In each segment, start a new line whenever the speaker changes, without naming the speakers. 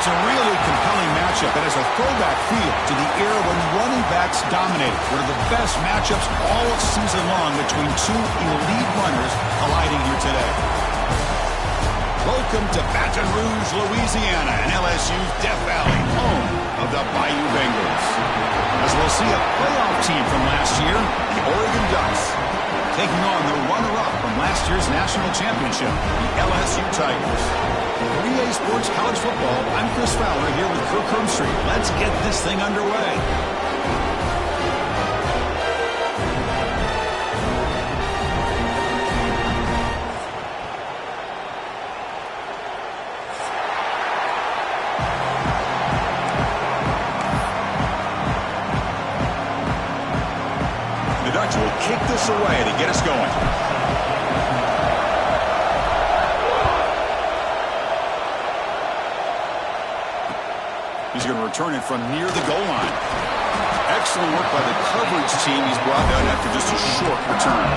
It's a really compelling matchup that has a throwback feel to the era when running backs dominated. One of the best matchups all season long between two elite runners colliding here today. Welcome to Baton Rouge, Louisiana, and LSU's Death Valley, home of the Bayou Bengals. As we'll see a playoff team from last year, the Oregon Ducks, taking on the runner-up from last year's national championship, the LSU Tigers. 3A Sports College Football, I'm Chris Fowler here with Kirk Hermstreet. Let's get this thing underway. The Ducks will kick this away to get us going. He's going to return it from near the goal line. Excellent work by the coverage team. He's brought down after just a short return.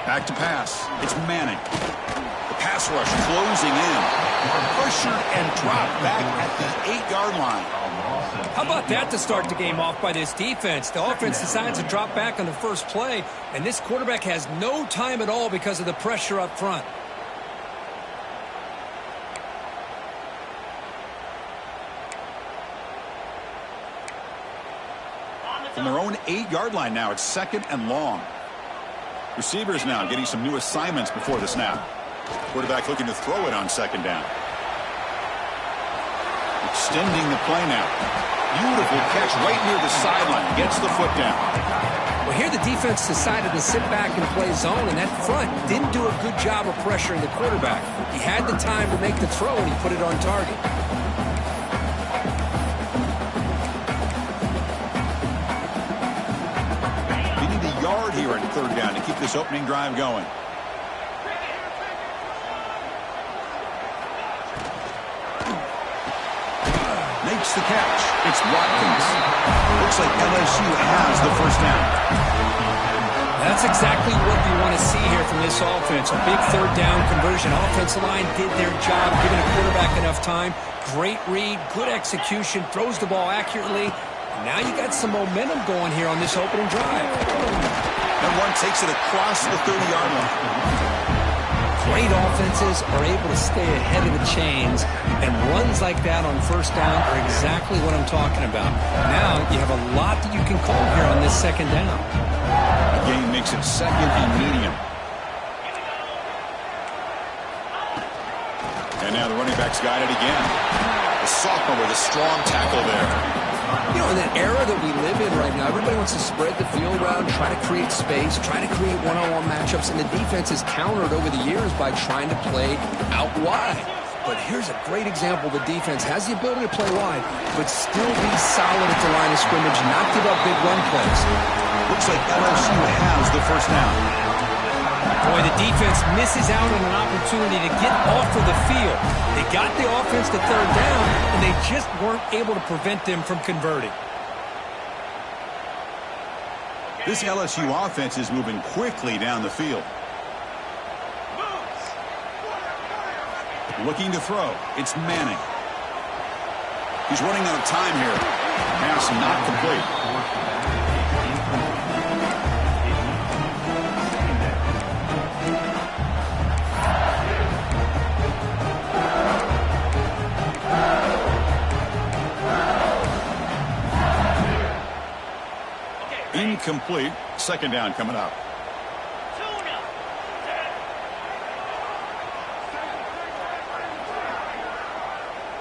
Back to pass. It's Manning. Pass rush closing in. Pressured and dropped back at the 8-yard line.
How about that to start the game off by this defense? The offense decides to drop back on the first play, and this quarterback has no time at all because of the pressure up front.
From their own 8-yard line now, it's second and long. Receivers now getting some new assignments before the snap. Quarterback looking to throw it on second down. Extending the play now. Beautiful catch right near the sideline. Gets the foot down.
Well, here the defense decided to sit back and play zone, and that front didn't do a good job of pressuring the quarterback. He had the time to make the throw, and he put it on target.
They need a yard here on third down to keep this opening drive going. Makes the catch. It's Watkins. Looks like LSU has the first down.
That's exactly what you want to see here from this offense. A big third down conversion. Offensive line did their job, giving a quarterback enough time. Great read, good execution, throws the ball accurately. Now you got some momentum going here on this opening drive.
And one takes it across the 30-yard line.
Great offenses are able to stay ahead of the chains, and runs like that on first down are exactly what I'm talking about. Now you have a lot that you can call here on this second down.
gain makes it 2nd and medium. And now the running back's got it again. The sophomore with a strong tackle there.
You know, in that era that we live in right now, everybody wants to spread the field around, try to create space, try to create one-on-one matchups, and the defense has countered over the years by trying to play out wide. But here's a great example. The defense has the ability to play wide, but still be solid at the line of scrimmage, not give up big run plays.
Looks like LSU has the first down.
Boy, the defense misses out on an opportunity to get off of the field. They got the offense to 3rd down, and they just weren't able to prevent them from converting.
This LSU offense is moving quickly down the field. Looking to throw. It's Manning. He's running out of time here. Pass not complete. Incomplete. 2nd down coming up.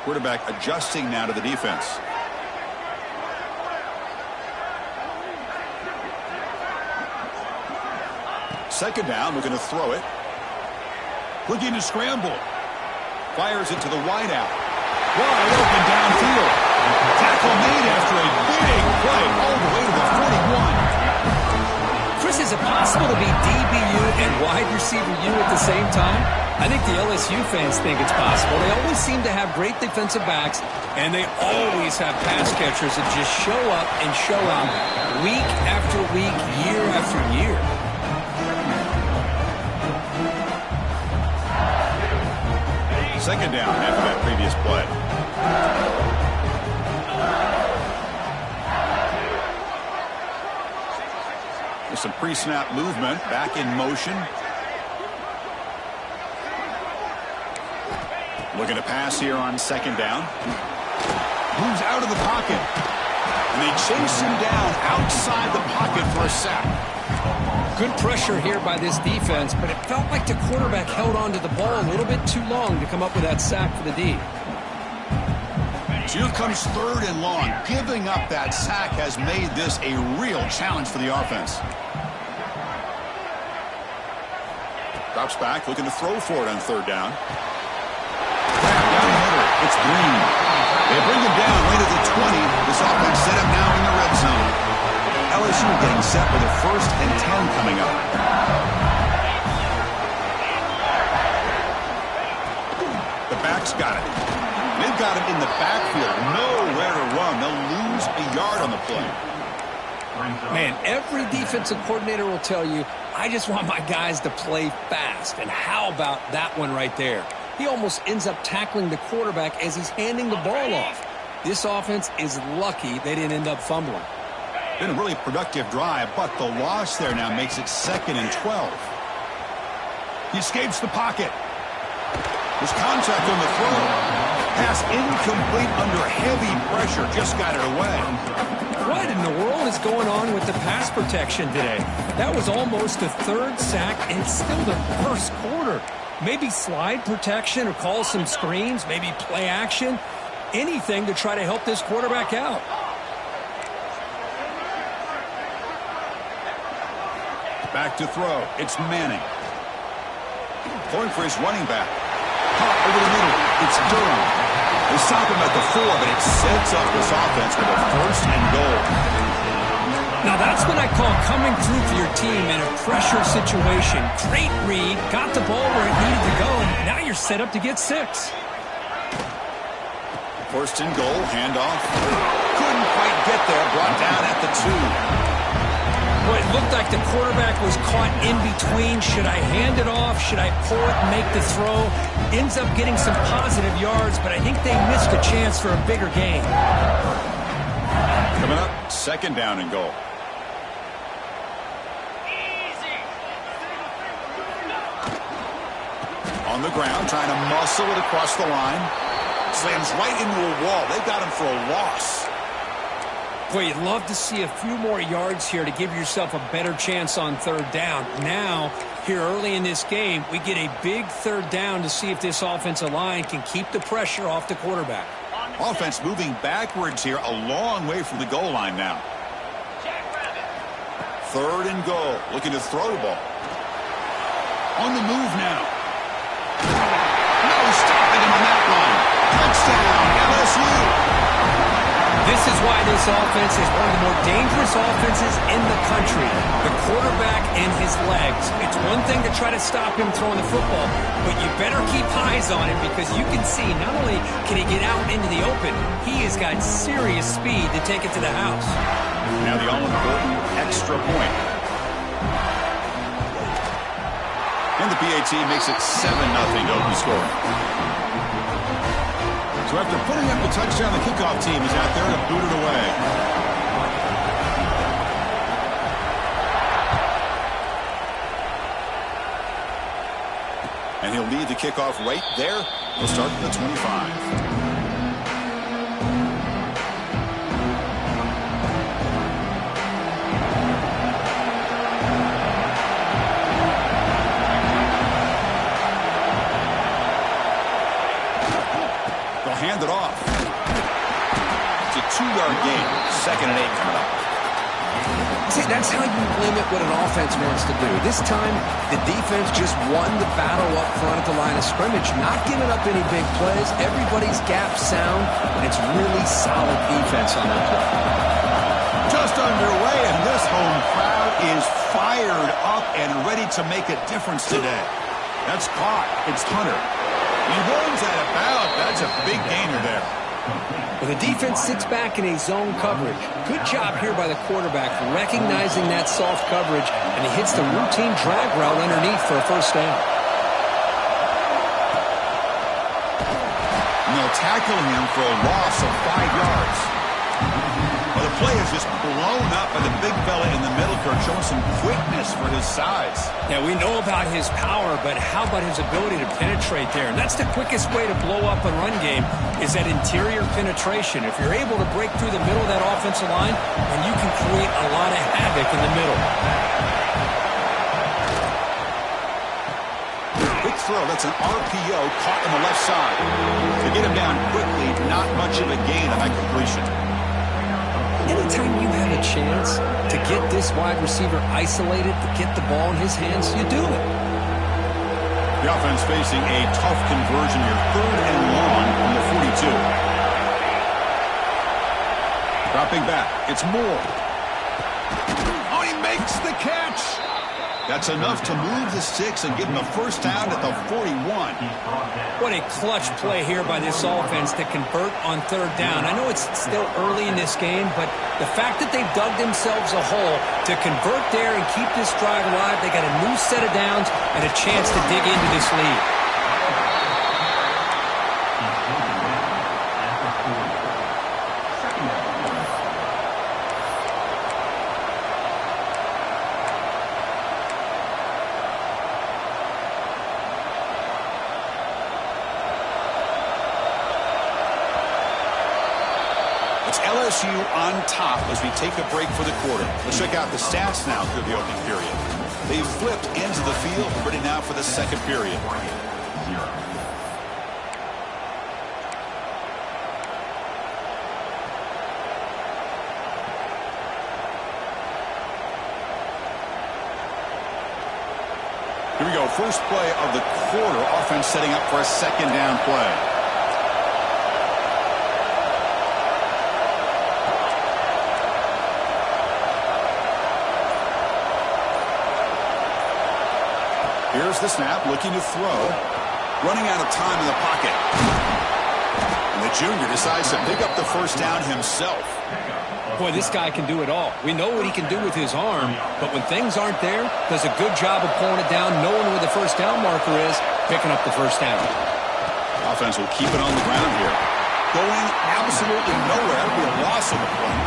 Quarterback adjusting now to the defense. Second down, looking to throw it. Looking to scramble. Fires it to the wideout. Wide open downfield. Tackle made after a big play all the way to the 41.
Chris, is it possible to be DBU and wide receiver U at the same time? I think the LSU fans think it's possible. They always seem to have great defensive backs, and they always have pass catchers that just show up and show out week after week, year after year.
Second down after that previous play. With some pre-snap movement, back in motion. Looking to pass here on 2nd down. Moves out of the pocket. And they chase him down outside the pocket for a sack.
Good pressure here by this defense, but it felt like the quarterback held on to the ball a little bit too long to come up with that sack for the D.
So here comes 3rd and long. Giving up that sack has made this a real challenge for the offense. Drops back, looking to throw for it on 3rd down. It's Green. They bring him down right at the 20. This offense set up now in the red zone. LSU getting set with a 1st and 10 coming up. The back's got it. They've got him in the backfield. Nowhere to run. They'll lose a yard on the play.
Man, every defensive coordinator will tell you, I just want my guys to play fast. And how about that one right there? He almost ends up tackling the quarterback as he's handing the ball off. This offense is lucky they didn't end up fumbling.
Been a really productive drive, but the loss there now makes it 2nd and 12. He escapes the pocket. There's contact on the throw. Pass incomplete under heavy pressure. Just got it away.
What in the world is going on with the pass protection today? That was almost a 3rd sack, and it's still the 1st quarter. Maybe slide protection or call some screens, maybe play action, anything to try to help this quarterback out.
Back to throw. It's Manning. Going for his running back. Caught over the middle. It's Durham. They stop him at the 4, but it sets up this offense with a 1st and goal.
Now that's what I call coming through for your team in a pressure situation. Great read, got the ball where it needed to go, and now you're set up to get 6.
1st and goal, handoff. Couldn't quite get there, brought down at the 2.
Well, it looked like the quarterback was caught in between. Should I hand it off? Should I pull it and make the throw? Ends up getting some positive yards, but I think they missed a chance for a bigger gain.
Coming up, 2nd down and goal. On the ground, trying to muscle it across the line. Slams right into a wall. They've got him for a loss.
Boy, you'd love to see a few more yards here to give yourself a better chance on third down. Now, here early in this game, we get a big third down to see if this offensive line can keep the pressure off the quarterback.
Offense moving backwards here, a long way from the goal line now. Third and goal, looking to throw the ball. On the move now. No stopping him on that run. Touchdown, LSU.
This is why this offense is one of the more dangerous offenses in the country. The quarterback and his legs. It's one thing to try to stop him throwing the football, but you better keep eyes on him because you can see not only can he get out into the open, he has got serious speed to take it to the house.
Now the all-important extra point. And the PAT makes it 7-0 open score. So after putting up the touchdown, the kickoff team is out there to boot it away. And he'll lead the kickoff right there. He'll start at the 25. Hand it off. It's a 2-yard gain. 2nd and 8 coming up.
See, that's how you limit what an offense wants to do. This time, the defense just won the battle up front at the line of scrimmage, not giving up any big plays. Everybody's gap sound, and it's really solid defense on that play.
Just underway, and this home crowd is fired up and ready to make a difference today. That's caught. It's Hunter. He runs out of bounds. That's a big gainer there.
Well, the defense sits back in a zone coverage. Good job here by the quarterback recognizing that soft coverage, and he hits the routine drag route underneath for a first down.
And they'll tackle him for a loss of 5 yards. Well, the play is just blown up by the big fella in the middle, Kirk, showing some quickness for his size.
Yeah, we know about his power, but how about his ability to penetrate there? And that's the quickest way to blow up a run game is that interior penetration. If you're able to break through the middle of that offensive line, then you can create a lot of havoc in the middle.
Quick throw. That's an RPO caught on the left side. To get him down quickly, not much of a gain on that completion.
Anytime you have a chance to get this wide receiver isolated, to get the ball in his hands, you do it.
The offense facing a tough conversion here. 3rd and long on the 42. Dropping back. It's Moore. Oh, he makes the catch. That's enough to move the sticks and give him a first down at the 41.
What a clutch play here by this offense to convert on 3rd down. I know it's still early in this game, but the fact that they've dug themselves a hole to convert there and keep this drive alive, they got a new set of downs and a chance to dig into this lead.
LSU on top as we take a break for the quarter. Let's check out the stats now through the opening period. They've flipped into the field, ready now for the second period. Here we go. First play of the quarter. Offense setting up for a 2nd down play. Here's the snap, looking to throw. Running out of time in the pocket. And the junior decides to pick up the first down himself.
Boy, this guy can do it all. We know what he can do with his arm, but when things aren't there, does a good job of pulling it down, knowing where the first down marker is, picking up the first down.
Offense will keep it on the ground here. Going absolutely nowhere. It'll be a loss of the play.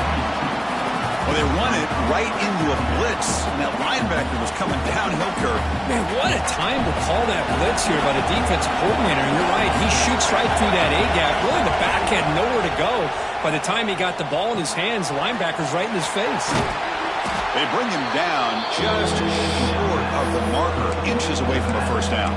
Well, Well, they run it right into a blitz, and that linebacker was coming downhill, Kirk.
Man, what a time to call that blitz here by the defensive coordinator. And you're right, he shoots right through that A-gap. Really, the back had nowhere to go. By the time he got the ball in his hands, the linebacker's right in his face.
They bring him down just short of the marker, inches away from a first down.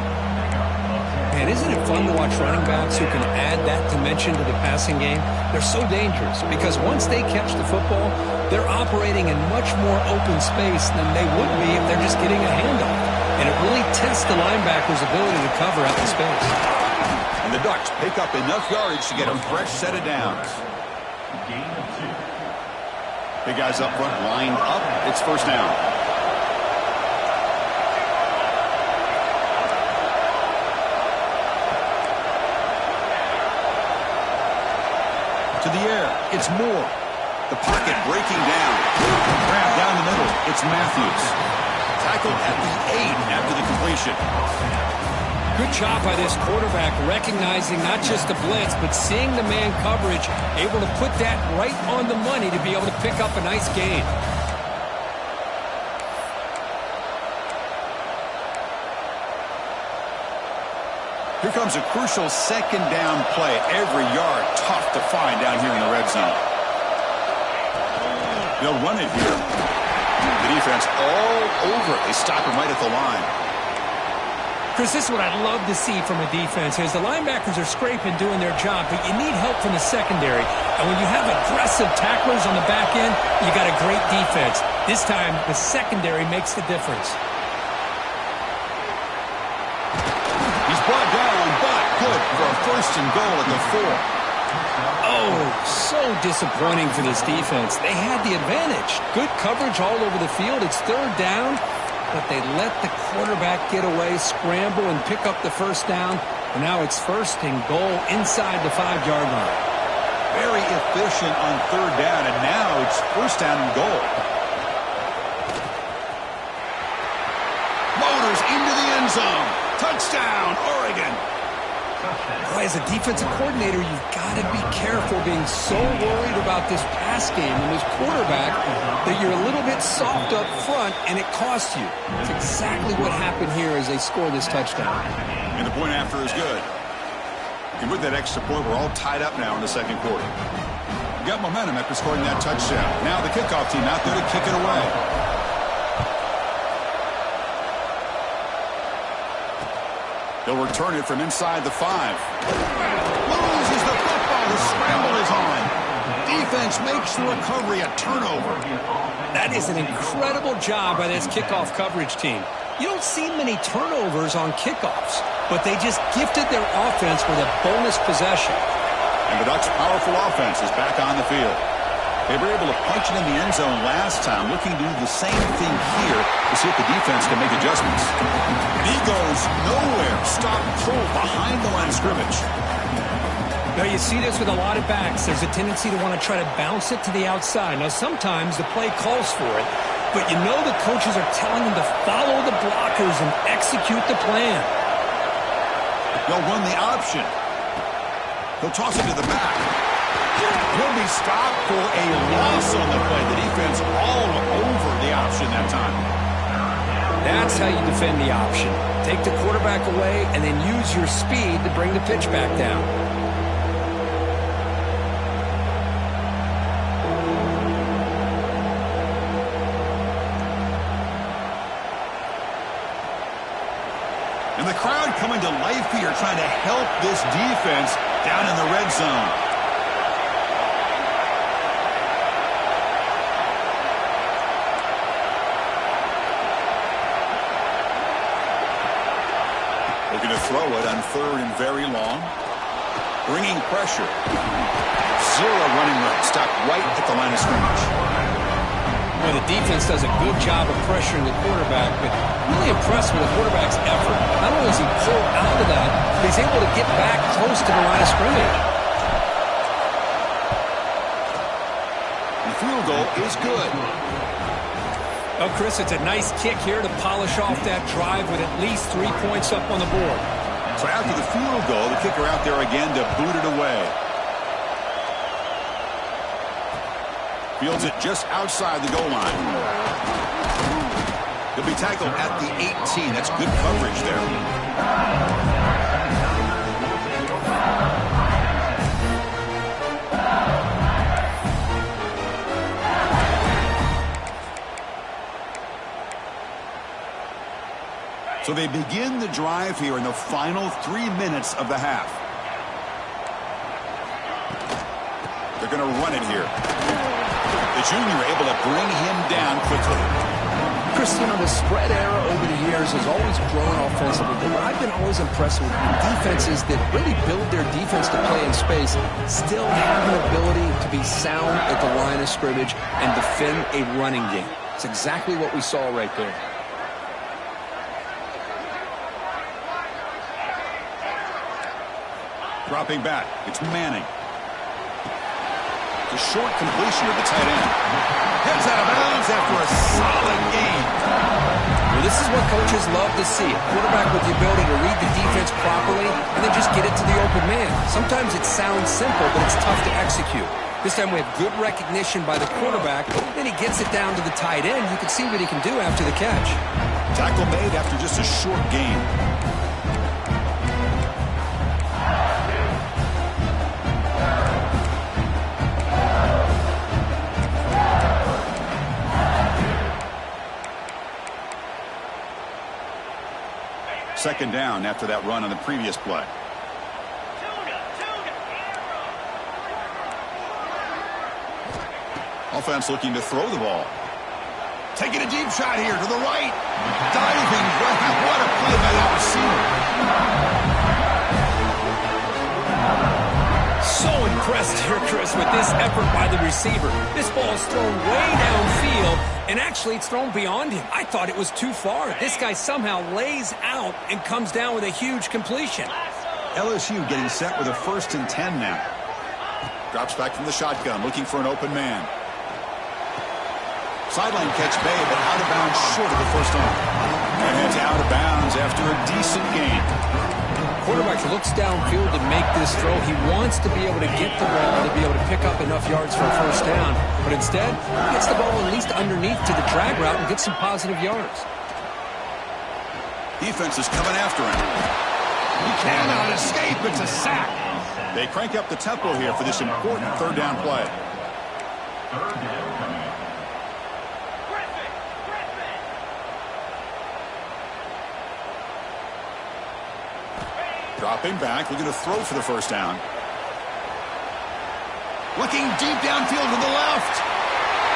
Man, isn't it fun to watch running backs who can add that dimension to the passing game? They're so dangerous because once they catch the football, they're operating in much more open space than they would be if they're just getting a handoff. And it really tests the linebacker's ability to cover out the space.
And the Ducks pick up enough yardage to get a fresh set of downs. Big guys up front lined up. It's first down. To the air, it's Moore. The pocket breaking down. Grab down the middle, it's Matthews. Tackled at the 8 after the completion.
Good job by this quarterback recognizing not just the blitz, but seeing the man coverage, able to put that right on the money to be able to pick up a nice gain.
Here comes a crucial second down play. Every yard tough to find down here in the red zone. They'll run it here. The defense all over it. They stop him right at the line.
Chris, this is what I'd love to see from a defense. As the linebackers are scraping, doing their job, but you need help from the secondary. And when you have aggressive tacklers on the back end, you got a great defense. This time, the secondary makes the difference.
He's brought down, but good for a first and goal at the 4.
Oh, so disappointing for this defense. They had the advantage. Good coverage all over the field. It's third down, but they let the quarterback get away, scramble, and pick up the first down. And now it's first and goal inside the 5-yard line.
Very efficient on third down, and now it's first down and goal. Motors into the end zone. Touchdown, Oregon.
Well, as a defensive coordinator, you've got to be careful being so worried about this pass game and this quarterback that you're a little bit soft up front and it costs you. That's exactly what happened here as they score this touchdown.
And the point after is good. And with that extra point, we're all tied up now in the second quarter. We got momentum after scoring that touchdown. Now the kickoff team out there to kick it away. They'll return it from inside the 5. Loses the football. The scramble is on. Defense makes the recovery a turnover.
That is an incredible job by this kickoff coverage team. You don't see many turnovers on kickoffs, but they just gifted their offense with a bonus possession.
And the Ducks' powerful offense is back on the field. They were able to punch it in the end zone last time, looking to do the same thing here to see if the defense can make adjustments. He goes nowhere. Stop pull behind the line of scrimmage.
Now, you see this with a lot of backs. There's a tendency to want to try to bounce it to the outside. Now, sometimes the play calls for it, but you know the coaches are telling them to follow the blockers and execute the plan.
They'll run the option. They'll toss it to the back. He'll be stopped for a loss on the play. The defense all over the option that time.
That's how you defend the option. Take the quarterback away and then use your speed to bring the pitch back down.
And the crowd coming to life here, trying to help this defense down in the red zone. Looking to throw it on third and very long. Bringing pressure. Zero running room. Stopped right at the line of scrimmage.
Well, the defense does a good job of pressuring the quarterback, but really impressed with the quarterback's effort. Not only is he pulled out of that, but he's able to get back close to the line of scrimmage.
The field goal is good.
Oh, Chris, it's a nice kick here to polish off that drive with at least 3 points up on the board.
So after the field goal, the kicker out there again to boot it away. Fields it just outside the goal line. He'll be tackled at the 18. That's good coverage there. So they begin the drive here in the final 3 minutes of the half. They're going to run it here. The junior able to bring him down quickly.
Christian, the spread era over the years has always grown offensively, but what I've been always impressed with defenses that really build their defense to play in space still have an ability to be sound at the line of scrimmage and defend a running game. It's exactly what we saw right there.
Dropping back, it's Manning. The short completion of the tight end. Heads out of bounds after a solid game.
Well, this is what coaches love to see. A quarterback with the ability to read the defense properly and then just get it to the open man. Sometimes it sounds simple, but it's tough to execute. This time we have good recognition by the quarterback. Then he gets it down to the tight end. You can see what he can do after the catch.
Tackle made after just a short gain. Second down after that run on the previous play. Offense looking to throw the ball. Taking a deep shot here to the right. Diving. What a play by that receiver.
So impressed here, Chris, with this effort by the receiver. This ball is thrown way downfield, and actually it's thrown beyond him. I thought it was too far. This guy somehow lays out and comes down with a huge completion.
LSU getting set with a 1st and 10 now. Drops back from the shotgun, looking for an open man. Sideline catch made, but out of bounds short of the first arm. And heads out of bounds after a decent gain.
Quarterback looks downfield to make this throw. He wants to be able to get the ball to be able to pick up enough yards for a first down. But instead, he gets the ball at least underneath to the drag route and gets some positive yards.
Defense is coming after him. He cannot escape. It's a sack. They crank up the tempo here for this important third down play. Dropping back, looking to throw for the first down. Looking deep downfield to the left.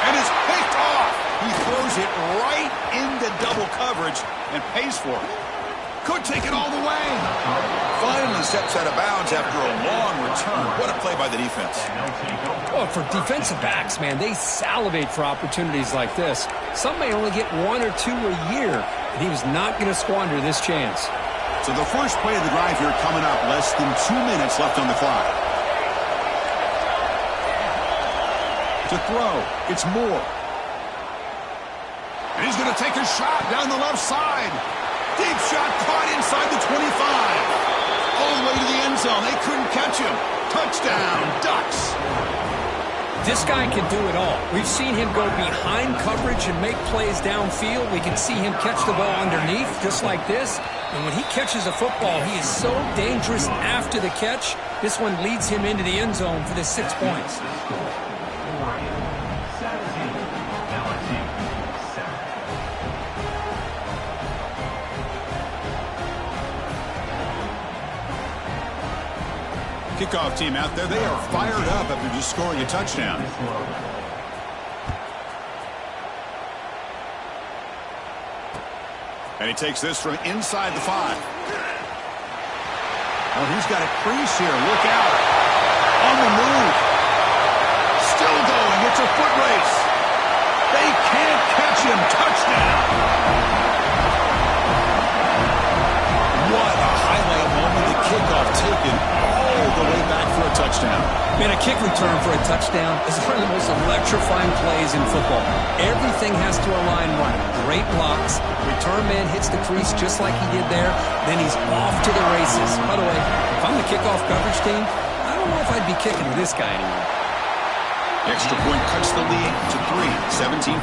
And it's picked off. He throws it right into double coverage and pays for it. Could take it all the way. Finally steps out of bounds after a long return. What a play by the defense.
Well, for defensive backs, man, they salivate for opportunities like this. Some may only get 1 or 2 a year, and he was not going to squander this chance.
So the first play of the drive here coming up. Less than 2 minutes left on the clock. To throw, it's Moore. And he's going to take a shot down the left side. Deep shot caught inside the 25. All the way to the end zone. They couldn't catch him. Touchdown, Ducks.
This guy can do it all. We've seen him go behind coverage and make plays downfield. We can see him catch the ball underneath just like this. And when he catches a football, he is so dangerous after the catch. This one leads him into the end zone for the 6 points.
Kickoff team out there, they are fired up after just scoring a touchdown. And he takes this from inside the 5. Oh, he's got a crease here. Look out. On the move. Still going. It's a foot race. They can't catch him. Touchdown. What a highlight moment. The kickoff taken all the way back for a touchdown.
Man, a kick return for a touchdown is one of the most electrifying plays in football. Everything has to align right. Great blocks. Return man hits the crease just like he did there. Then he's off to the races. By the way, if I'm the kickoff coverage team, I don't know if I'd be kicking with this guy anymore.
The extra point cuts the lead to 3, 17-14.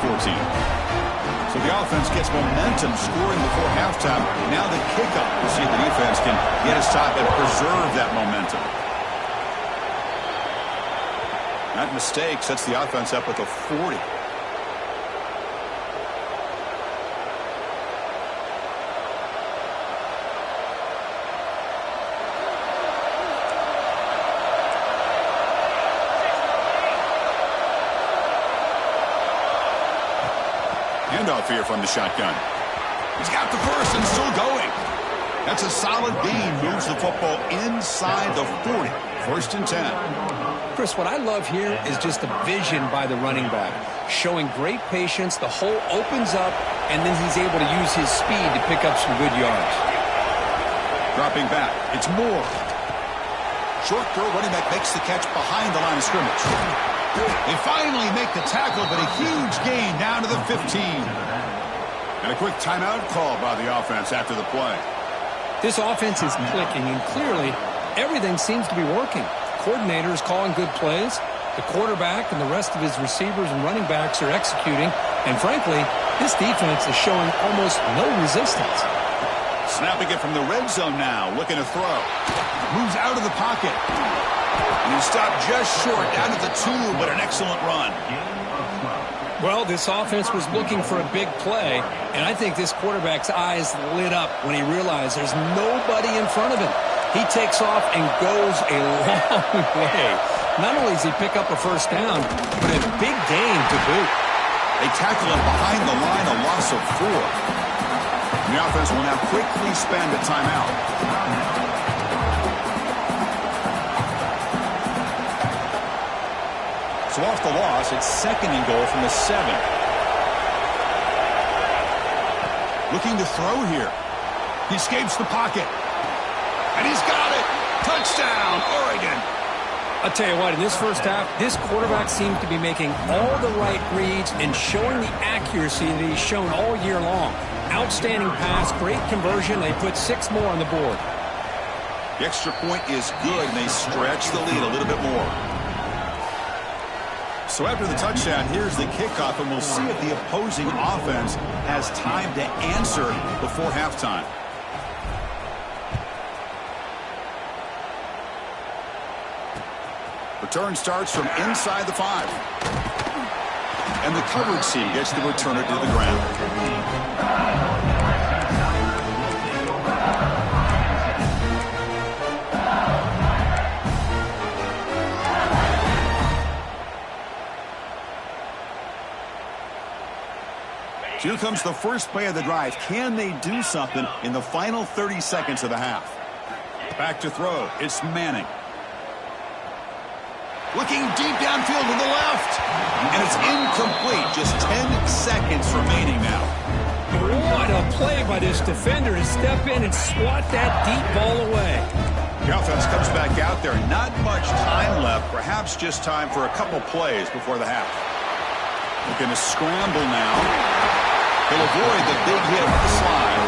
So the offense gets momentum scoring before halftime. Now the kickoff. We'll see if the defense can get a stop and preserve that momentum. That mistake sets the offense up with a 40. Handoff here from the shotgun. He's got the first and still going. That's a solid gain. Moves the football inside the 40. 1st and 10.
Chris, what I love here is just the vision by the running back. Showing great patience. The hole opens up, and then he's able to use his speed to pick up some good yards.
Dropping back. It's Moore. Short throw. Running back makes the catch behind the line of scrimmage. They finally make the tackle, but a huge gain down to the 15. And a quick timeout call by the offense after the play.
This offense is clicking, and clearly everything seems to be working. Coordinator is calling good plays. The quarterback and the rest of his receivers and running backs are executing. And frankly, this defense is showing almost no resistance.
Snapping it from the red zone now. Looking to throw. Moves out of the pocket. And he stopped just short down at the 2, but an excellent run.
Well, this offense was looking for a big play, and I think this quarterback's eyes lit up when he realized there's nobody in front of him. He takes off and goes a long way. Not only does he pick up a first down, but a big gain to boot.
They tackle him behind the line, a loss of 4. And the offense will now quickly spend a timeout. So off the loss, it's 2nd and goal from the 7. Looking to throw here. He escapes the pocket. And he's got it. Touchdown, Oregon.
I'll tell you what, in this first half, this quarterback seems to be making all the right reads and showing the accuracy that he's shown all year long. Outstanding pass, great conversion. They put 6 more on the board.
The extra point is good, and they stretch the lead a little bit more. So after the touchdown, here's the kickoff, and we'll see if the opposing offense has time to answer before halftime. Return starts from inside the 5. And the coverage team gets the returner to the ground. Here comes the first play of the drive. Can they do something in the final 30 seconds of the half? Back to throw. It's Manning. Looking deep downfield to the left. And it's incomplete. Just 10 seconds remaining now.
What a play by this defender to step in and swat that deep ball away.
The offense comes back out there. Not much time left. Perhaps just time for a couple plays before the half. Looking to scramble now. He'll avoid the big hit with the slide.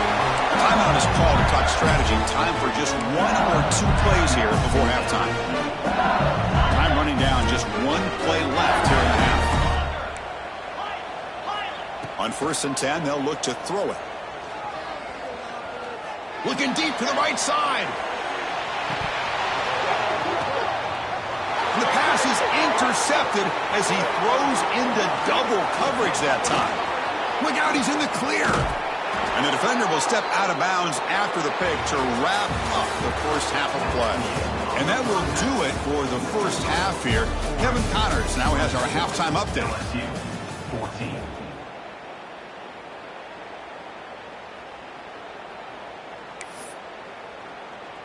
Timeout is called to talk strategy. Time for just 1 or 2 plays here before halftime. Time running down. Just 1 play left here in the half. On 1st and 10, they'll look to throw it. Looking deep to the right side. And the pass is intercepted as he throws into double coverage that time. Look out, he's in the clear. And the defender will step out of bounds after the pick to wrap up the first half of play. And that will do it for the first half here. Kevin Connors now has our halftime update. 14.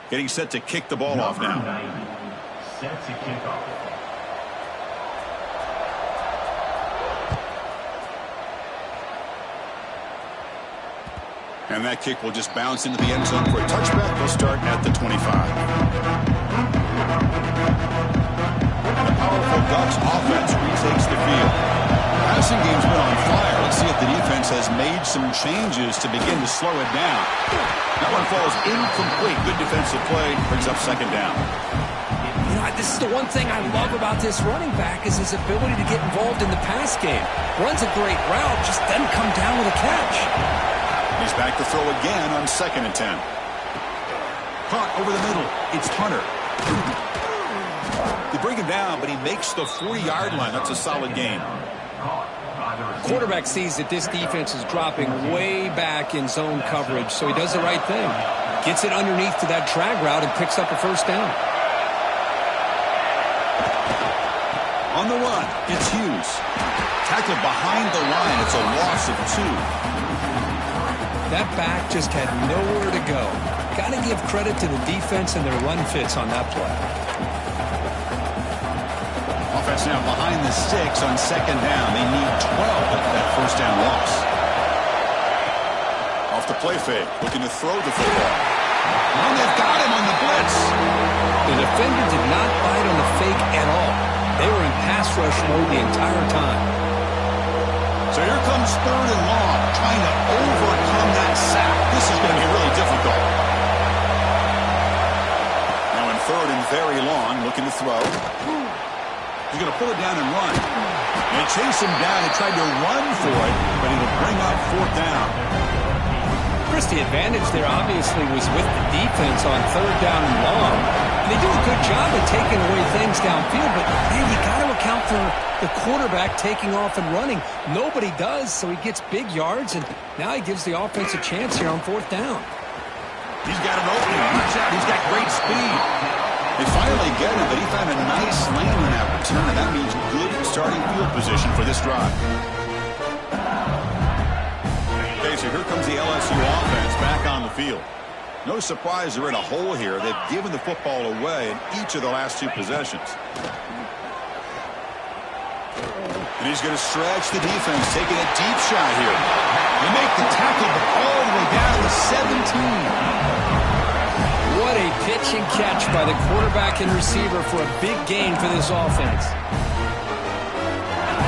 Getting set to kick the ball off now. Set to kick off. And that kick will just bounce into the end zone for a touchback. They'll start at the 25. And the powerful Ducks offense retakes the field. Passing game's been on fire. Let's see if the defense has made some changes to begin to slow it down. That one falls incomplete. Good defensive play. Brings up 2nd down.
This is the one thing I love about this running back is his ability to get involved in the pass game. Runs a great route, just doesn't come down with a catch.
He's back to throw again on 2nd and 10. Caught over the middle. It's Hunter. They bring him down, but he makes the 40-yard line. That's a solid gain.
Quarterback sees that this defense is dropping way back in zone coverage, so he does the right thing. Gets it underneath to that drag route and picks up a first down.
On the run, it's Hughes. Tackled behind the line. It's a loss of 2.
That back just had nowhere to go. Got to give credit to the defense and their run fits on that play.
Offense now behind the sticks on 2nd down. They need 12 after that first down loss. Off the play fake, looking to throw the football. And they've got him on the blitz.
The defender did not bite on the fake at all. They were in pass rush mode the entire time.
So here comes 3rd and long, trying to overcome that sack. This is going to be really difficult. Now in 3rd and very long, looking to throw. He's going to pull it down and run. They chase him down and tried to run for it, but it'll bring up 4th down.
Chris, the advantage there obviously was with the defense on 3rd down and long. And they do a good job of taking away things downfield, but man, you got to account for the quarterback taking off and running. Nobody does, so he gets big yards, and now he gives the offense a chance here on 4th down.
He's got an opening. Watch out. He's got great speed. They finally get him, but he found a nice lane on that return. That means good starting field position for this drive. Okay, so here comes the LSU offense back on the field. No surprise they're in a hole here. They've given the football away in each of the last 2 possessions. And he's going to stretch the defense, taking a deep shot here. They make the tackle, but all the way down to the 17.
What a pitch and catch by the quarterback and receiver for a big gain for this offense.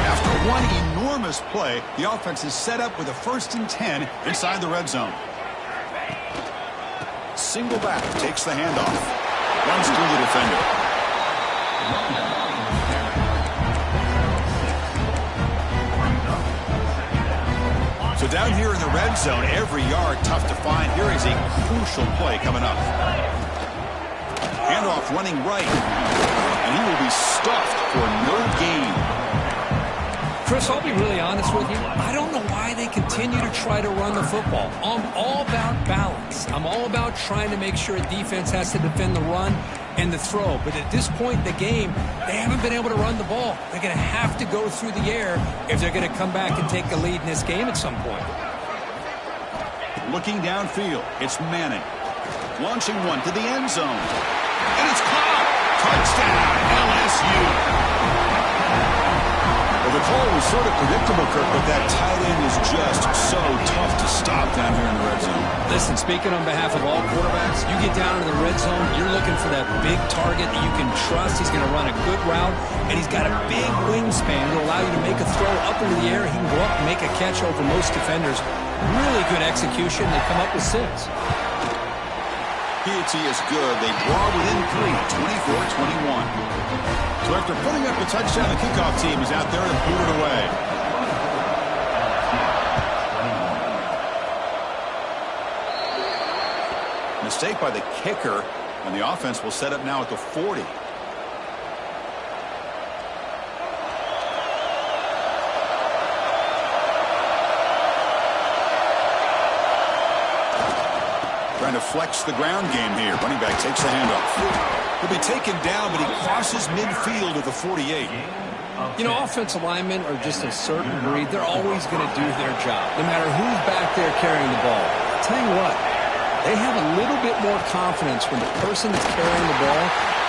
After one enormous play, the offense is set up with a 1st and 10 inside the red zone. Single back, takes the handoff. Runs through the defender. So down here in the red zone, every yard tough to find. Here is a crucial play coming up. Handoff running right. And he will be stuffed for no gain.
Chris, I'll be really honest with you. I don't know why they continue to try to run the football. I'm all about balance. I'm all about trying to make sure a defense has to defend the run and the throw. But at this point in the game, they haven't been able to run the ball. They're going to have to go through the air if they're going to come back and take the lead in this game at some point.
Looking downfield, it's Manning. Launching one to the end zone. And it's caught. Touchdown, LSU. Well, the call was sort of predictable, Kirk, but that tight end is just so tough to stop down here in the red zone.
Listen, speaking on behalf of all quarterbacks, you get down in the red zone, you're looking for that big target that you can trust. He's going to run a good route, and he's got a big wingspan to allow you to make a throw up into the air. He can go up and make a catch over most defenders. Really good execution. They come up with 6.
PAT is good. They draw within 3, 24-21. So after putting up a touchdown, the kickoff team is out there to boot it away. Mistake by the kicker, and the offense will set up now at the 40. Trying to flex the ground game here. Running back takes the handoff. He'll be taken down, but he crosses midfield at the 48.
You know, offensive linemen are just a certain breed. They're always going to do their job, no matter who's back there carrying the ball. I'll tell you what, they have a little bit more confidence when the person that's carrying the ball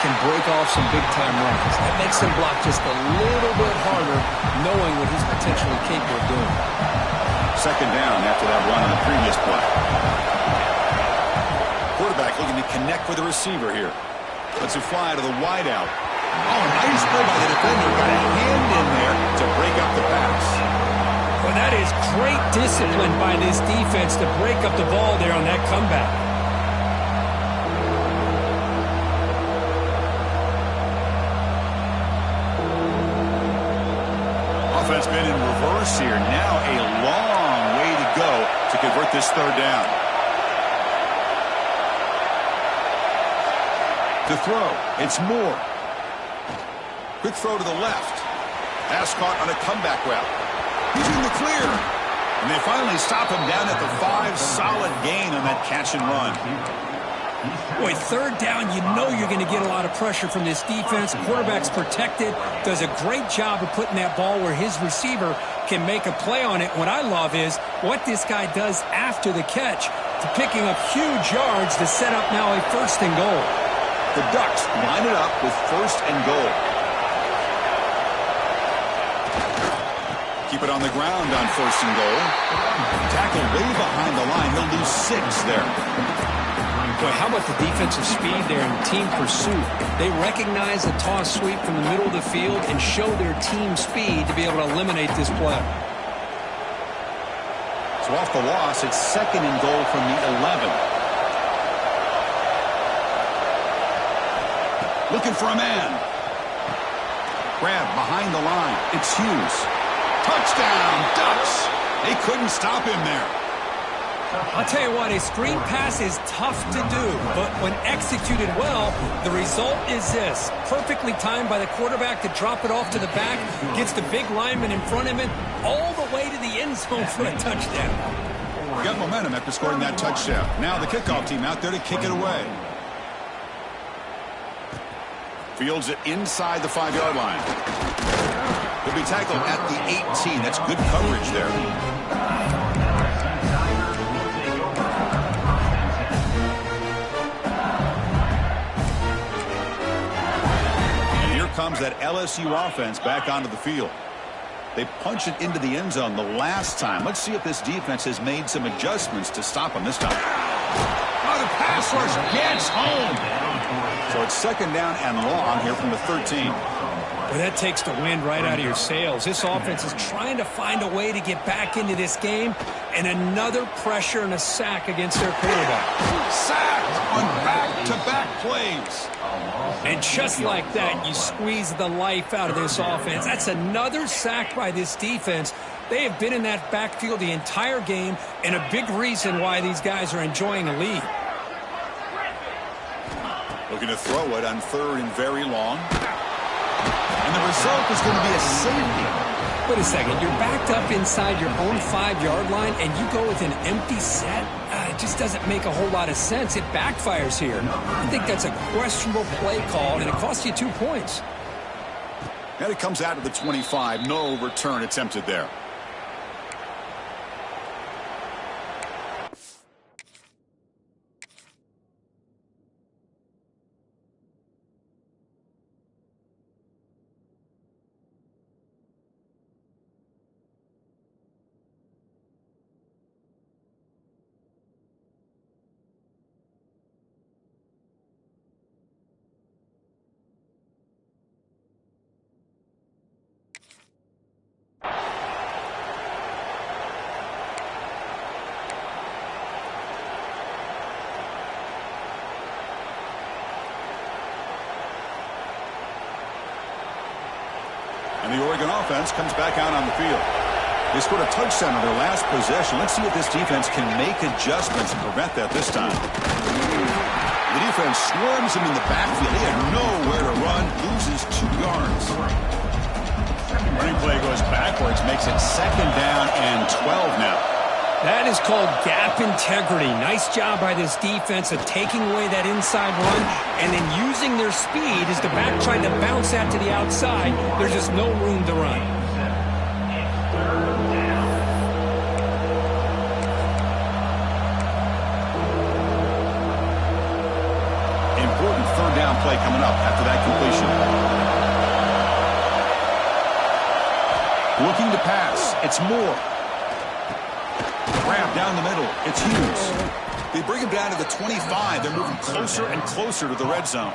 can break off some big-time runs. That makes them block just a little bit harder, knowing what he's potentially capable of doing.
2nd down after that run on the previous play. Quarterback looking to connect with the receiver here. Lets it fly to the wideout. Oh, nice play by the defender. Got a hand in there to break up the pass.
Well, that is great discipline by this defense to break up the ball there on that comeback.
That's been in reverse here. Now a long way to go to convert this third down. To throw, it's Moore. Quick throw to the left. Pass caught on a comeback route. He's in the clear. And they finally stop him down at the 5. Solid gain on that catch and run.
Boy, third down, you know you're going to get a lot of pressure from this defense. Quarterback's protected, does a great job of putting that ball where his receiver can make a play on it. What I love is what this guy does after the catch, to picking up huge yards to set up now a 1st and goal.
The Ducks line it up with 1st and goal. Keep it on the ground on 1st and goal. Tackle way behind the line. He'll lose 6 there.
Boy, how about the defensive speed there in team pursuit? They recognize the toss sweep from the middle of the field and show their team speed to be able to eliminate this play.
So off the loss, it's 2nd and goal from the 11. Looking for a man. Grab behind the line. It's Hughes. Touchdown, Ducks. They couldn't stop him there.
I'll tell you what, a screen pass is tough to do, but when executed well, the result is this. Perfectly timed by the quarterback to drop it off to the back, gets the big lineman in front of him, all the way to the end zone for a touchdown.
Got momentum after scoring that touchdown. Now the kickoff team out there to kick it away. Fields it inside the 5-yard line. He'll be tackled at the 18. That's good coverage there. And here comes that LSU offense back onto the field. They punch it into the end zone the last time. Let's see if this defense has made some adjustments to stop them this time. Oh, the pass rush gets home. So it's 2nd down and long here from the 13.
Well, that takes the wind right out of your sails. This offense is trying to find a way to get back into this game, and another pressure and a sack against their quarterback.
Sacked on back-to-back plays.
And just like that, you squeeze the life out of this offense. That's another sack by this defense. They have been in that backfield the entire game, and a big reason why these guys are enjoying a lead.
Looking to throw it on 3rd and very long. And the result is going to be a safety.
Wait a second. You're backed up inside your own 5-yard line, and you go with an empty set? It just doesn't make a whole lot of sense. It backfires here. I think that's a questionable play call, and it costs you 2 points.
And it comes out of the 25. No return attempted there. And the Oregon offense comes back out on the field. They scored a touchdown on their last possession. Let's see if this defense can make adjustments and prevent that this time. The defense swarms him in the backfield. He had nowhere to run, loses 2 yards. Running play goes backwards, makes it 2nd down and 12 now.
That is called gap integrity. Nice job by this defense of taking away that inside run and then using their speed as the back tried to bounce that to the outside. There's just no room to run.
Important 3rd down play coming up after that completion. Looking to pass. It's Moore. Grab down the middle. It's Hughes. They bring him down to the 25. They're moving closer and closer to the red zone.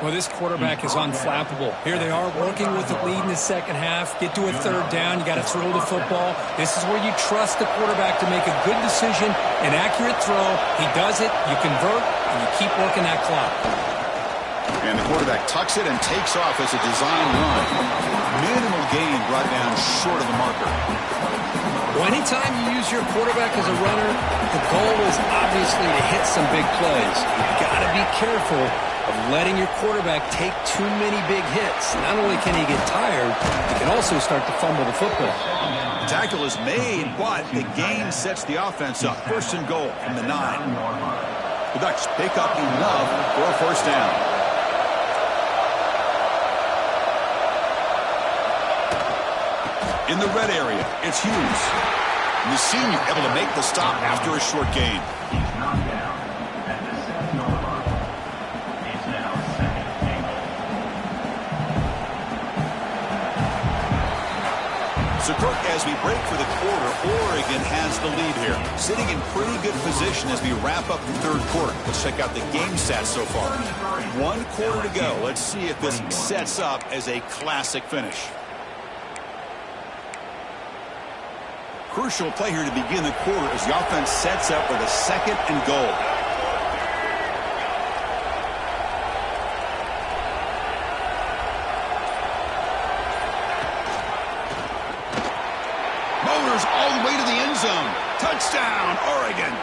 Well, this quarterback is unflappable. Here they are working with the lead in the second half. Get to a 3rd down. You got to throw the football. This is where you trust the quarterback to make a good decision, an accurate throw. He does it. You convert, and you keep working that clock.
And the quarterback tucks it and takes off as a design run. Minimal gain brought down short of the marker.
Well, anytime you use your quarterback as a runner, the goal is obviously to hit some big plays. You've got to be careful of letting your quarterback take too many big hits. Not only can he get tired, he can also start to fumble the football.
The tackle is made, but the gain sets the offense up. 1st and goal from the 9. The Ducks pick up enough for a first down. In the red area, it's Hughes. And the senior able to make the stop after a short gain. So, Kirk, as we break for the quarter, Oregon has the lead here. Sitting in pretty good position as we wrap up the 3rd quarter. Let's check out the game stats so far. 1 quarter to go. Let's see if this sets up as a classic finish. Crucial play here to begin the quarter as the offense sets up with a 2nd and goal. Motors all the way to the end zone. Touchdown, Oregon.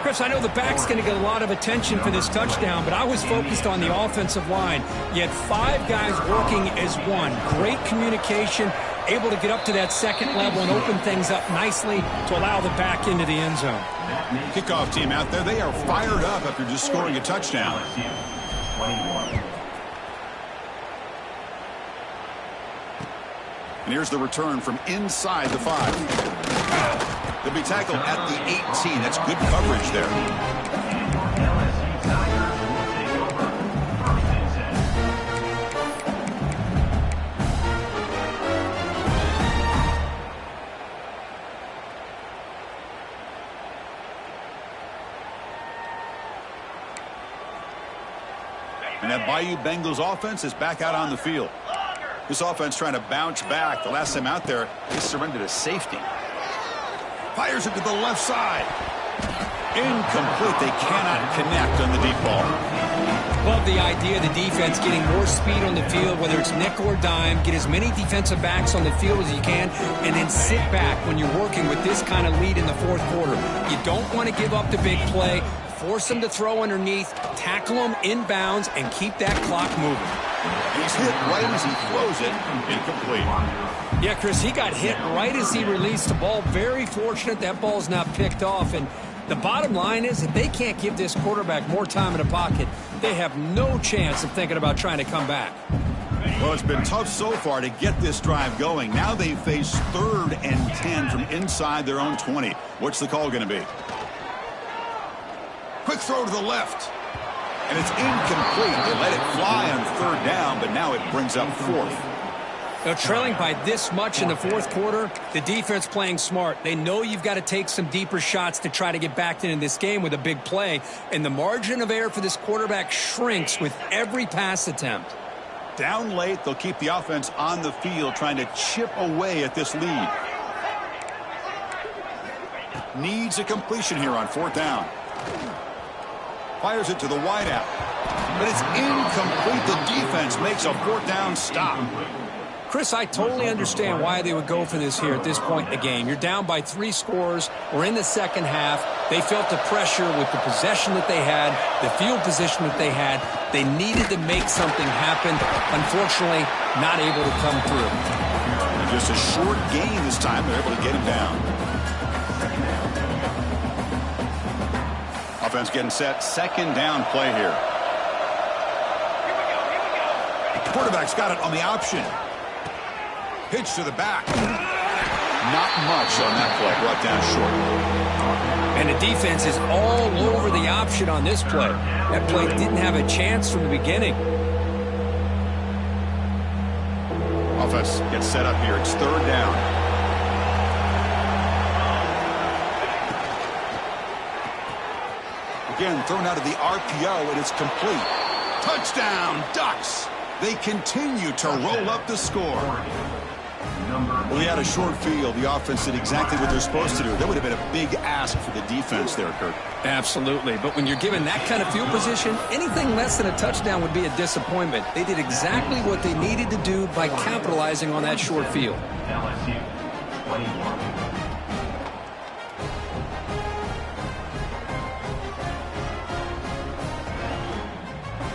Chris, I know the back's going to get a lot of attention for this touchdown, but I was focused on the offensive line. You had 5 guys working as one. Great communication, able to get up to that 2nd level and open things up nicely to allow the back into the end zone.
Kickoff team out there, they are fired up after just scoring a touchdown. And here's the return from inside the 5. They'll be tackled at the 18. That's good coverage there. And that Bayou Bengals offense is back out on the field. This offense trying to bounce back. The last time out there, they surrendered a safety. Fires it to the left side. Incomplete. They cannot connect on the deep ball.
Love the idea of the defense getting more speed on the field, whether it's nickel or dime. Get as many defensive backs on the field as you can, and then sit back when you're working with this kind of lead in the 4th quarter. You don't want to give up the big play. Force them to throw underneath, tackle them inbounds, and keep that clock moving.
He's hit right as he throws it. Incomplete.
Yeah, Chris, he got hit right as he released the ball. Very fortunate that ball's not picked off. And the bottom line is that they can't give this quarterback more time in the pocket. They have no chance of thinking about trying to come back.
Well, it's been tough so far to get this drive going. Now they face 3rd and 10 from inside their own 20. What's the call going to be? Quick throw to the left. And it's incomplete. They let it fly on 3rd down, but now it brings up 4th.
Now, trailing by this much in the 4th quarter, the defense playing smart. They know you've got to take some deeper shots to try to get back into this game with a big play. And the margin of error for this quarterback shrinks with every pass attempt.
Down late, they'll keep the offense on the field trying to chip away at this lead. Needs a completion here on 4th down. Fires it to the wideout. But it's incomplete. The defense makes a 4th down stop.
Chris, I totally understand why they would go for this here at this point in the game. You're down by 3 scores. We're in the 2nd half. They felt the pressure with the possession that they had, the field position that they had. They needed to make something happen. Unfortunately, not able to come through.
And just a short gain this time. They're able to get him down. Offense getting set. 2nd down play here. Quarterback's got it on the option. Pitch to the back. Not much on that play. Brought down short.
And the defense is all over the option on this play. That play didn't have a chance from the beginning.
Offense gets set up here. It's 3rd down. Again, thrown out of the RPO, and it's complete. Touchdown, Ducks. They continue to roll up the score. Well, he had a short field. The offense did exactly what they're supposed to do. That would have been a big ask for the defense there, Kurt.
Absolutely. But when you're given that kind of field position, anything less than a touchdown would be a disappointment. They did exactly what they needed to do by capitalizing on that short field.
LSU 21.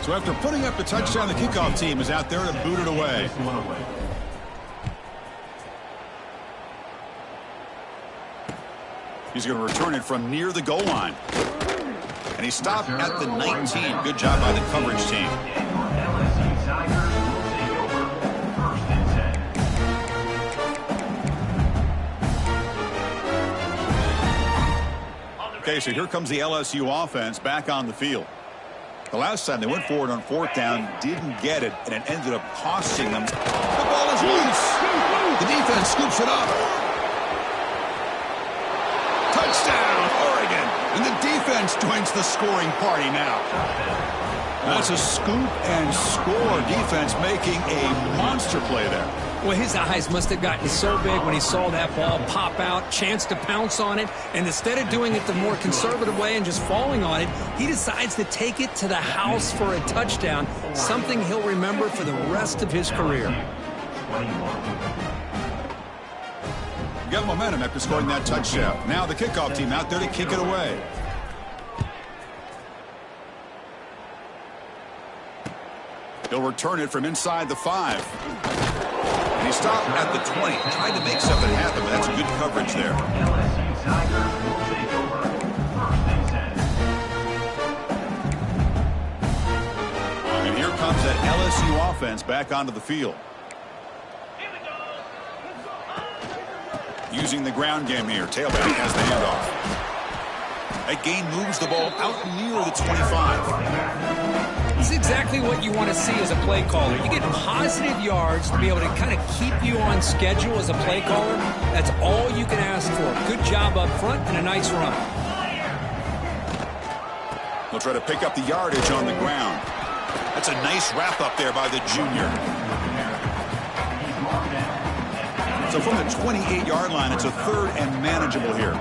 So after putting up the touchdown, the kickoff team is out there to boot it away. He's going to return it from near the goal line. And he stopped at the 19. Good job by the coverage team.
LSU Tigers will take over 1st and 10.
Okay, so here comes the LSU offense back on the field. The last time they went forward on 4th down, didn't get it, and it ended up costing them. The ball is loose. The defense scoops it up. Touchdown, Oregon. And the defense joins the scoring party now. That's a scoop and score. Defense making a monster play there.
Well, his eyes must have gotten so big when he saw that ball pop out, chance to pounce on it, and instead of doing it the more conservative way and just falling on it, he decides to take it to the house for a touchdown, something he'll remember for the rest of his career.
Got momentum after scoring that touchdown. Now the kickoff team out there to kick it away. He'll return it from inside the 5. And he stopped at the 20, trying to make something happen, but that's good coverage there.
LSU Tigers will take over 1st and 10.
And here comes that LSU offense back onto the field. Using the ground game here. Tailback has the handoff. That gain moves the ball out near the 25.
It's exactly what you want to see as a play caller. You get positive yards to be able to kind of keep you on schedule as a play caller. That's all you can ask for. Good job up front and a nice run.
They'll try to pick up the yardage on the ground. That's a nice wrap up there by the junior. So from the 28-yard line, it's a 3rd and manageable here.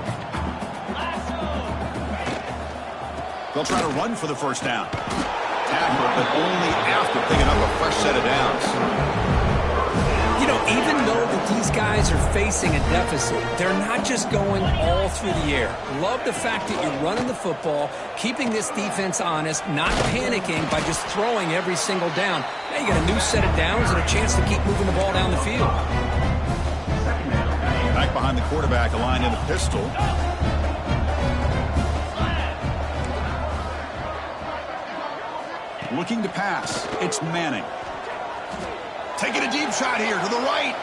They'll try to run for the 1st down. Tackle, but only after picking up a fresh set of downs.
You know, even though that these guys are facing a deficit, they're not just going all through the air. Love the fact that you're running the football, keeping this defense honest, not panicking by just throwing every single down. Now you got a new set of downs and a chance to keep moving the ball down the field.
Back behind the quarterback, aligned in the pistol. Looking to pass. It's Manning. Taking a deep shot here to the right.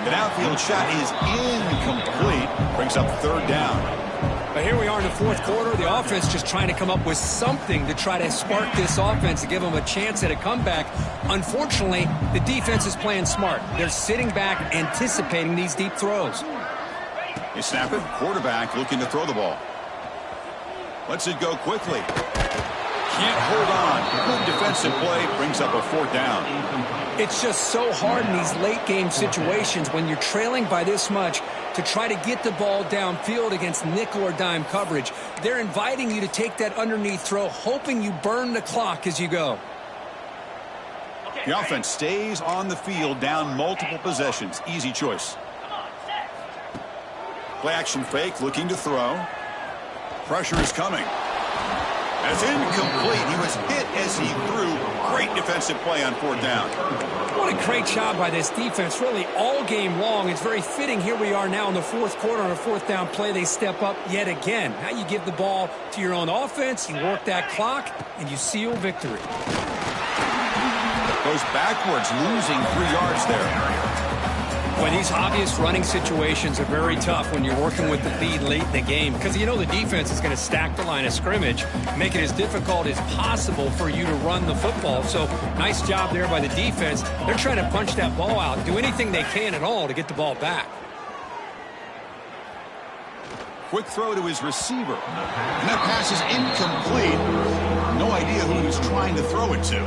The downfield shot is incomplete. Brings up 3rd down.
But here we are in the 4th quarter. The offense just trying to come up with something to try to spark this offense to give them a chance at a comeback. Unfortunately, the defense is playing smart. They're sitting back, anticipating these deep throws.
They snap it. Quarterback looking to throw the ball. Lets it go quickly. Can't hold on. Good defensive play. Brings up a 4th down.
It's just so hard in these late game situations when you're trailing by this much to try to get the ball downfield against nickel or dime coverage. They're inviting you to take that underneath throw, hoping you burn the clock as you go.
The offense stays on the field, down multiple possessions. Easy choice. Play action fake, looking to throw. Pressure is coming. That's incomplete. He was hit as he threw. Great defensive play on 4th down.
What a great job by this defense, really all game long. It's very fitting. Here we are now in the 4th quarter on a 4th down play. They step up yet again. Now you give the ball to your own offense, you work that clock, and you seal victory.
Goes backwards, losing 3 yards there.
Well, these obvious running situations are very tough when you're working with the lead late in the game because you know the defense is going to stack the line of scrimmage, make it as difficult as possible for you to run the football. So nice job there by the defense. They're trying to punch that ball out, do anything they can at all to get the ball back.
Quick throw to his receiver. And that pass is incomplete. No idea who he was trying to throw it to.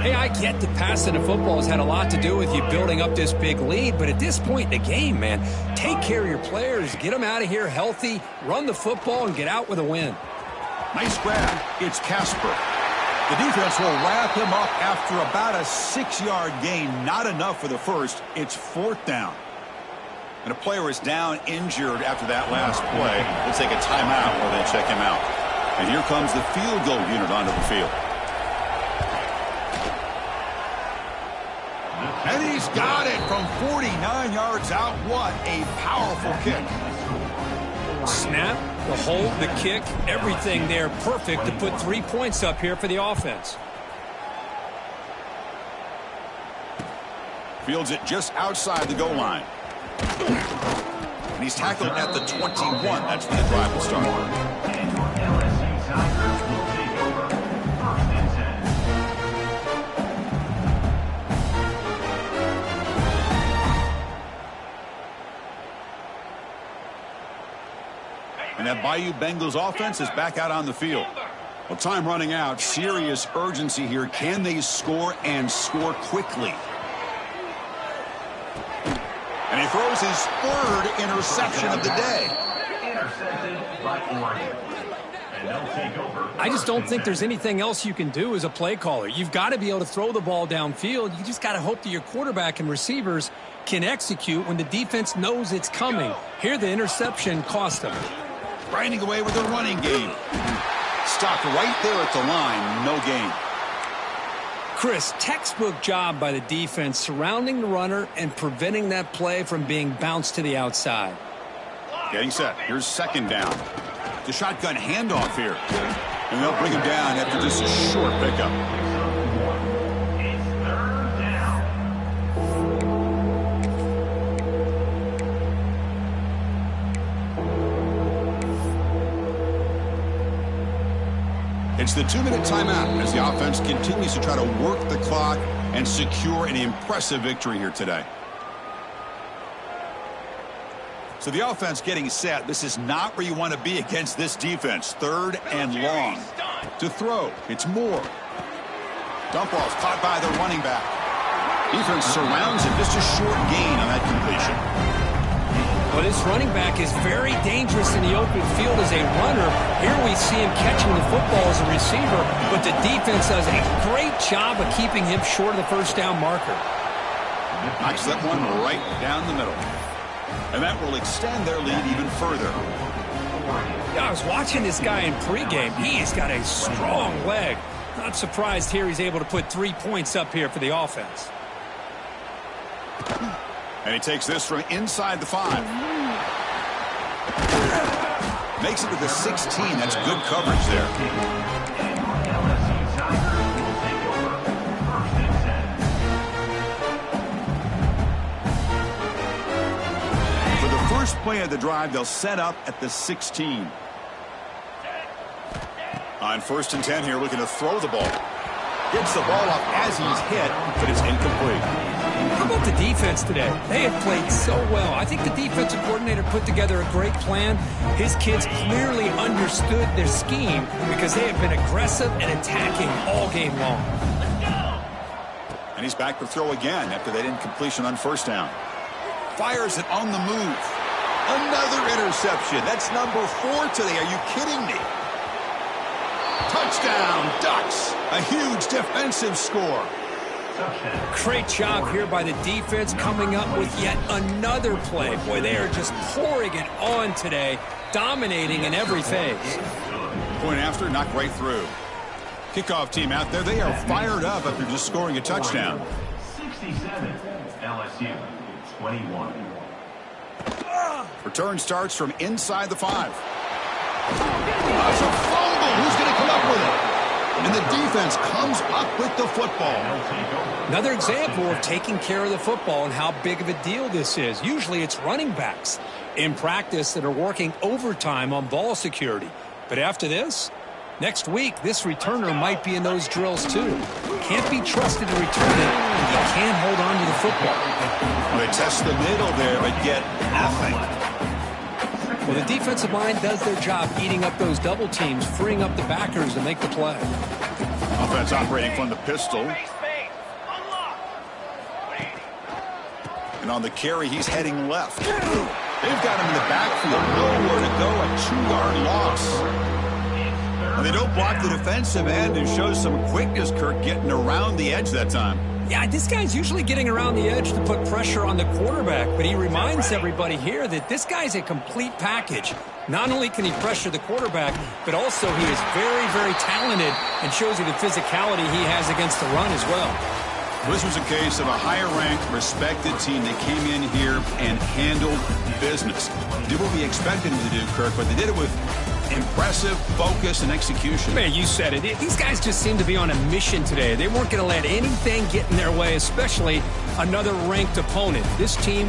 Hey, I get that passing the football has had a lot to do with you building up this big lead, but at this point in the game, man, take care of your players, get them out of here healthy, run the football, and get out with a win.
Nice grab. It's Casper. The defense will wrap him up after about a 6-yard gain. Not enough for the first. It's 4th down. And a player is down injured after that last play. They'll take a timeout while they check him out. And here comes the field goal unit onto the field. And he's got it from 49 yards out. What a powerful kick.
Snap, the hold, the kick, everything there perfect to put 3 points up here for the offense.
Fields it just outside the goal line. And he's tackled at the 21. That's when the drive will start.
And your LSU Tigers will take over 1st and 10.
And that Bayou Bengals offense is back out on the field. Well, time running out. Serious urgency here. Can they score and score quickly? And he throws his 3rd interception of the day.
Intercepted by Oregon. And they'll take over.
I just don't think there's anything else you can do as a play caller. You've got to be able to throw the ball downfield. You just got to hope that your quarterback and receivers can execute when the defense knows it's coming. Here, the interception cost them.
Grinding away with the running game. Stopped right there at the line. No gain.
Chris, textbook job by the defense surrounding the runner and preventing that play from being bounced to the outside.
Getting set. Here's 2nd down. The shotgun handoff here. And they'll bring him down after just a short pickup.
It's 3rd down.
It's the 2-minute timeout as the offense continues to try to work the clock and secure an impressive victory here today. So the offense getting set. This is not where you want to be against this defense. 3rd and long. To throw. It's Moore. Dump ball's caught by the running back. Defense surrounds him. Just a short gain on that completion.
Well, this running back is very dangerous in the open field as a runner. Here we see him catching the football as a receiver, but the defense does a great job of keeping him short of the 1st down marker.
Knocks that one right down the middle. And that will extend their lead even further.
Yeah, I was watching this guy in pregame. He's got a strong leg. Not surprised here he's able to put 3 points up here for the offense.
And he takes this from inside the 5. Makes it to the 16. That's good coverage there.
And your LSU Tigers will take over 1st and 10.
For the first play of the drive, they'll set up at the 16. On 1st and 10 here, looking to throw the ball. Gets the ball up as he's hit, but it's incomplete.
How about the defense today? They have played so well. I think the defensive coordinator put together a great plan. His kids clearly understood their scheme because they have been aggressive and attacking all game long.
And he's back to throw again after that incompletion on 1st down. Fires it on the move. Another interception. That's number 4 today. Are you kidding me? Touchdown, Ducks. A huge defensive score.
Great job here by the defense coming up with yet another play. Boy, they are just pouring it on today, dominating in every phase.
Point after, knocked right through. Kickoff team out there, they are fired up after just scoring a touchdown.
67, LSU 21.
Return starts from inside the 5. That's a fumble. Who's going to come up with it? And the defense comes up with the football.
Another example of taking care of the football and how big of a deal this is. Usually it's running backs in practice that are working overtime on ball security. But after this, next week, this returner might be in those drills too. Can't be trusted to return it. You can't hold on to the football.
Well, they test the middle there, but get nothing.
Well, the defensive line does their job eating up those double teams, freeing up the backers to make the play.
A offense operating from the pistol. And on the carry, he's heading left. They've got him in the backfield. Nowhere to go. A 2-yard loss. And they don't block the defensive end and show some quickness, Kirk, getting around the edge that time.
Yeah, this guy's usually getting around the edge to put pressure on the quarterback, but he reminds everybody here that this guy's a complete package. Not only can he pressure the quarterback, but also he is very, very talented and shows you the physicality he has against the run as well.
This was a case of a higher-ranked, respected team that came in here and handled business. Did what we expected them to do, Kirk, but they did it with impressive focus and execution.
Man, you said it. These guys just seem to be on a mission today. They weren't going to let anything get in their way, especially another ranked opponent. This team